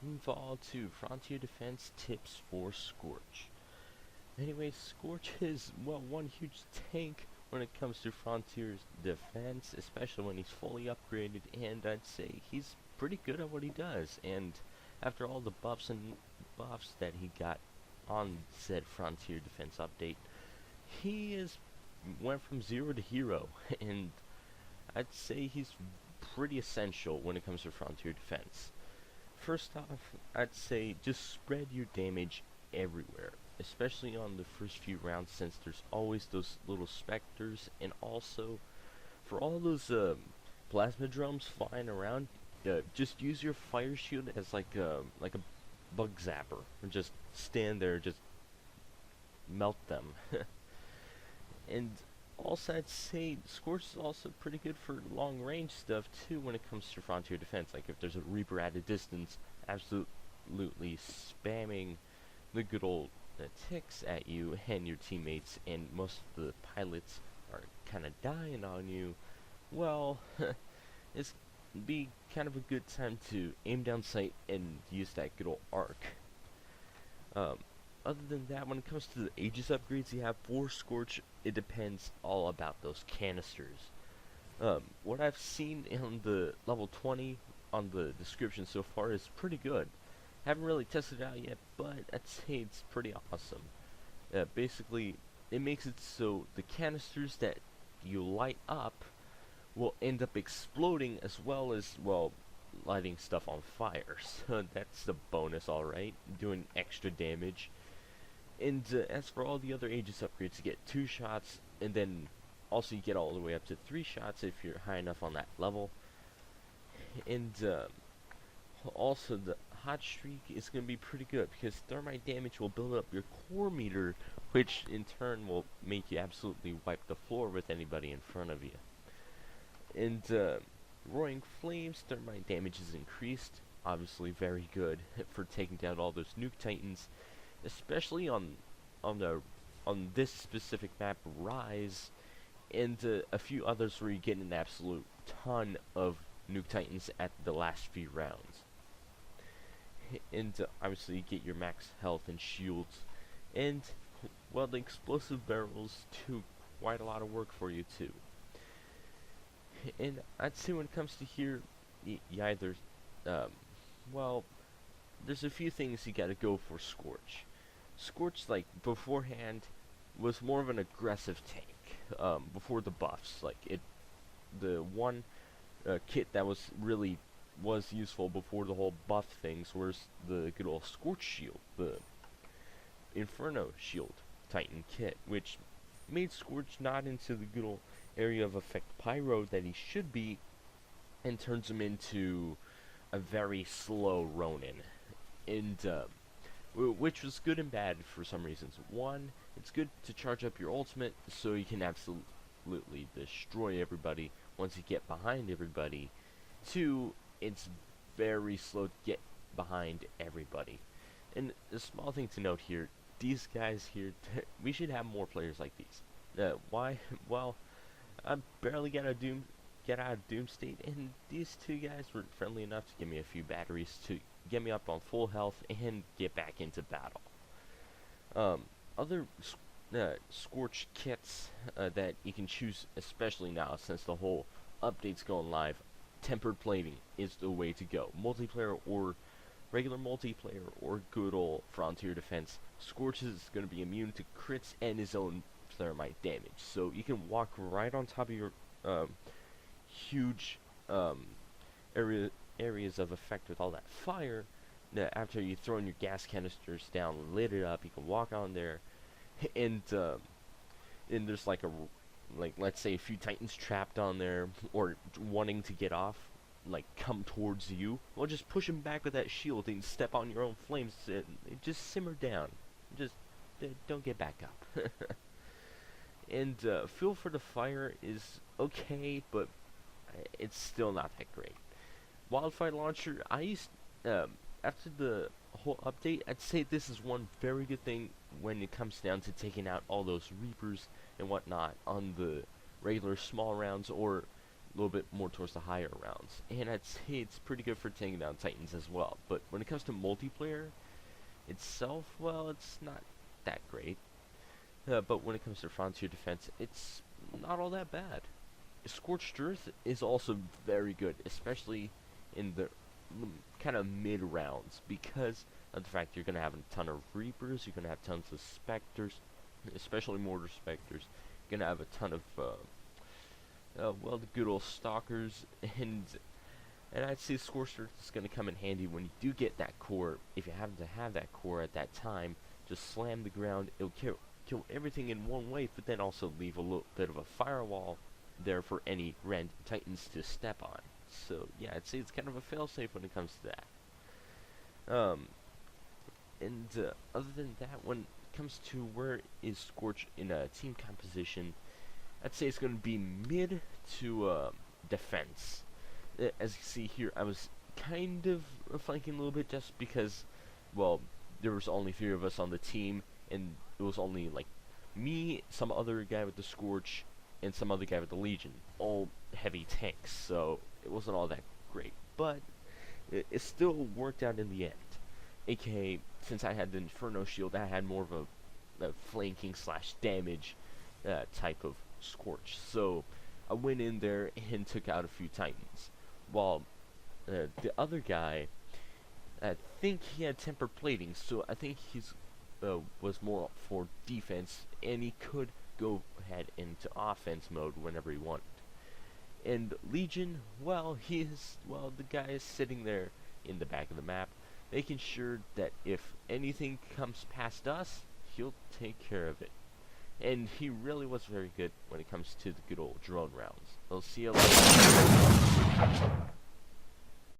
Titanfall 2 Frontier Defense Tips for Scorch. Anyway, Scorch is, well, one huge tank when it comes to Frontier's defense, especially when he's fully upgraded, and I'd say he's pretty good at what he does. And after all the buffs that he got on said Frontier Defense update, he is went from zero to hero, and I'd say he's pretty essential when it comes to Frontier Defense. First off, I'd say just spread your damage everywhere, especially on the first few rounds, since there's always those little specters, and also for all those plasma drums flying around, just use your fire shield as like a bug zapper, and just stand there, just melt them. And also, I'd say Scorch is also pretty good for long range stuff too when it comes to Frontier Defense. Like if there's a Reaper at a distance, absolutely spamming the good old ticks at you and your teammates, and most of the pilots are kind of dying on you. Well, it's be kind of a good time to aim down sight and use that good old arc. Other than that, when it comes to the Aegis upgrades you have for Scorch, it depends all about those canisters. What I've seen in the level 20 on the description so far is pretty good. Haven't really tested it out yet, but I'd say it's pretty awesome. Basically, it makes it so the canisters that you light up will end up exploding, as well as, well, lighting stuff on fire. So that's a bonus, alright, doing extra damage. And as for all the other Aegis upgrades, you get 2 shots, and then also you get all the way up to 3 shots if you're high enough on that level. And also the hot streak is going to be pretty good, because thermite damage will build up your core meter, which in turn will make you absolutely wipe the floor with anybody in front of you. And roaring flames, thermite damage is increased, obviously very good for taking down all those nuke titans, especially on this specific map, Rise, and a few others where you get an absolute ton of nuke titans at the last few rounds. And obviously you get your max health and shields, and well, the explosive barrels do quite a lot of work for you too. And I'd say when it comes to here, you either well, there's a few things you gotta go for Scorch. Scorch, like, beforehand, was more of an aggressive tank, before the buffs. Like, the one kit that was useful before the whole buff things was the good old Scorch shield, the Inferno shield Titan kit, which made Scorch not into the good old area of effect pyro that he should be, and turns him into a very slow Ronin. And which was good and bad for some reasons. One, it's good to charge up your ultimate so you can absolutely destroy everybody once you get behind everybody. Two, it's very slow to get behind everybody. And a small thing to note here, these guys here, we should have more players like these. Why? Well, I barely get out of Doom State, and these two guys were friendly enough to give me a few batteries to get me up on full health and get back into battle. Other Scorch kits that you can choose, especially now since the whole update's going live, tempered plating is the way to go. Multiplayer or regular multiplayer or good old Frontier Defense, Scorch is going to be immune to crits and his own thermite damage, so you can walk right on top of your huge areas of effect with all that fire. Now, after you've thrown your gas canisters down, lit it up, you can walk on there, and there's like let's say a few titans trapped on there or wanting to get off, like come towards you. Well, just push them back with that shield and step on your own flames. Just simmer down. Just don't get back up. And fuel for the fire is okay, but it's still not that great. Wildfire launcher, I used after the whole update, I'd say this is one very good thing when it comes down to taking out all those Reapers and whatnot on the regular small rounds, or little bit more towards the higher rounds. And I'd say it's pretty good for taking down Titans as well. But when it comes to multiplayer itself, well, it's not that great. But when it comes to frontier defense, it's not all that bad. Scorched Earth is also very good, especially in the kind of mid rounds, because of the fact you're going to have a ton of Reapers, you're going to have tons of Specters, especially Mortar Specters, you're going to have a ton of, well, the good old Stalkers, and I'd say Scorched Earth is going to come in handy when you do get that core. If you happen to have that core at that time, just slam the ground, it'll kill everything in one wave, but then also leave a little bit of a firewall there for any random Titans to step on. So yeah, I'd say it's kind of a failsafe when it comes to that. Other than that, when it comes to where is Scorch in a team composition, I'd say it's going to be mid to defense. As you see here, I was kind of flanking a little bit just because, well, there was only 3 of us on the team, and it was only like me, some other guy with the Scorch, and some other guy with the Legion, all heavy tanks, so it wasn't all that great, but it still worked out in the end. AKA, since I had the Inferno Shield, I had more of a flanking / damage type of Scorch, so I went in there and took out a few Titans, while the other guy, I think he had temper plating, so I think he's was more for defense, and he could go ahead into offense mode whenever he wanted. And Legion, well, the guy is sitting there in the back of the map, making sure that if anything comes past us, he'll take care of it. And he really was very good when it comes to the good old drone rounds. I'll see you later.